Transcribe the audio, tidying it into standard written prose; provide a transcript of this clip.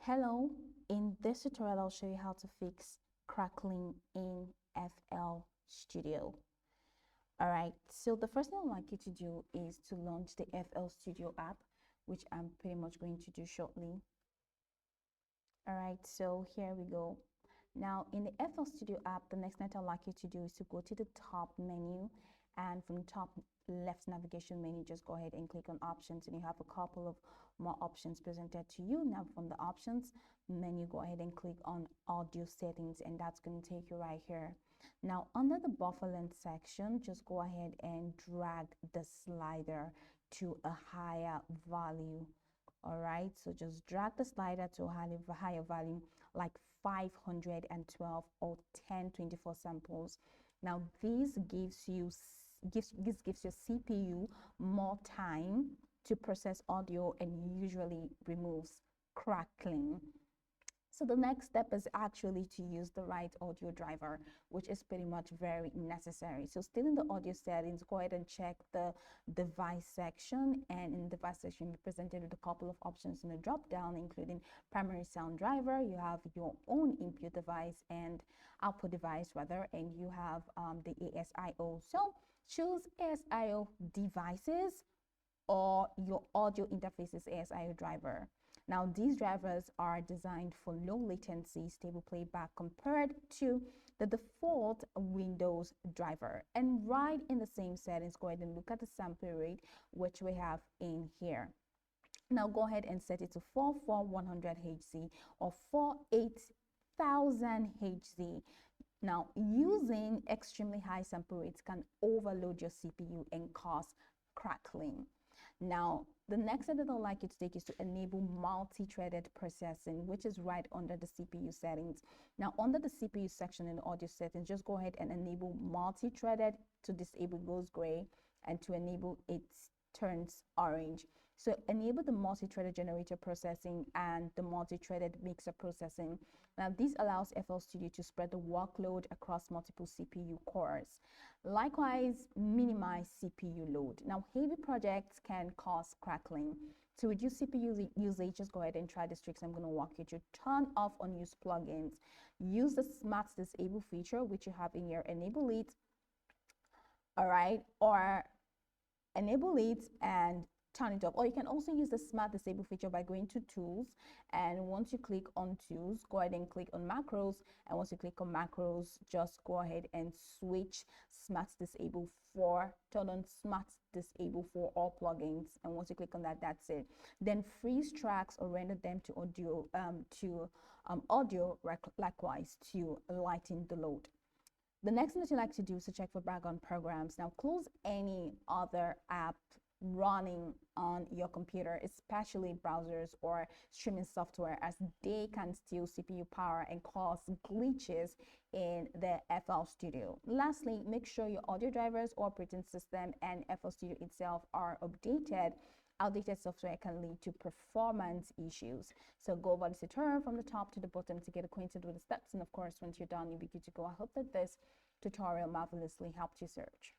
Hello, in this tutorial I'll show you how to fix crackling in FL Studio. Alright, so the first thing I'd like you to do is to launch the FL Studio app, which I'm pretty much going to do shortly. Alright, so here we go. Now in the FL Studio app, the next thing I'd like you to do is to go to the top menu, and from the top left navigation menu, just go ahead and click on options, and you have a couple of more options presented to you. Now from the options menu, go ahead and click on audio settings, and that's going to take you right here. Now under the buffer length section, just go ahead and drag the slider to a higher value. All right, so just drag the slider to a higher value, like 512 or 1024 samples. Now this gives your CPU more time to process audio and usually removes crackling. So the next step is actually to use the right audio driver, which is pretty much very necessary. So still in the audio settings, go ahead and check the device section, and in the device section, you're presented with a couple of options in the drop down, including primary sound driver. You have your own input device and output device rather, and you have the ASIO. So choose ASIO devices or your audio interfaces ASIO driver. Now, these drivers are designed for low latency, stable playback compared to the default Windows driver. And right in the same settings, go ahead and look at the sample rate, which we have in here. Now, go ahead and set it to 44100 Hz or 48000 Hz. Now, using extremely high sample rates can overload your CPU and cause crackling. Now, the next step that I'd like you to take is to enable multi-threaded processing, which is right under the CPU settings. Now, under the CPU section in the audio settings, just go ahead and enable multi-threaded. To disable goes gray, and to enable it turns orange. So enable the multi-threaded generator processing and the multi-threaded mixer processing. Now this allows FL Studio to spread the workload across multiple CPU cores. Likewise, minimize CPU load. Now heavy projects can cause crackling. To reduce CPU usage, just go ahead and try this trick I'm going to walk you through. Turn off unused plugins. Use the Smart Disable feature, which you have in here. Enable it, all right, or enable it and turn it off. Or you can also use the Smart Disable feature by going to Tools, and once you click on Tools, go ahead and click on Macros, and once you click on Macros, just go ahead and switch Smart Disable for, turn on Smart Disable for all plugins, and once you click on that, that's it. Then freeze tracks or render them to audio likewise to lighten the load. The next thing that you like to do is to check for background programs. Now close any other app running on your computer, especially browsers or streaming software, as they can steal CPU power and cause glitches in the FL Studio. Lastly, make sure your audio drivers, operating system, and FL Studio itself are updated. Outdated software can lead to performance issues. So go over this tutorial from the top to the bottom to get acquainted with the steps, and of course once you're done, you'll be good to go. I hope that this tutorial marvelously helped you search.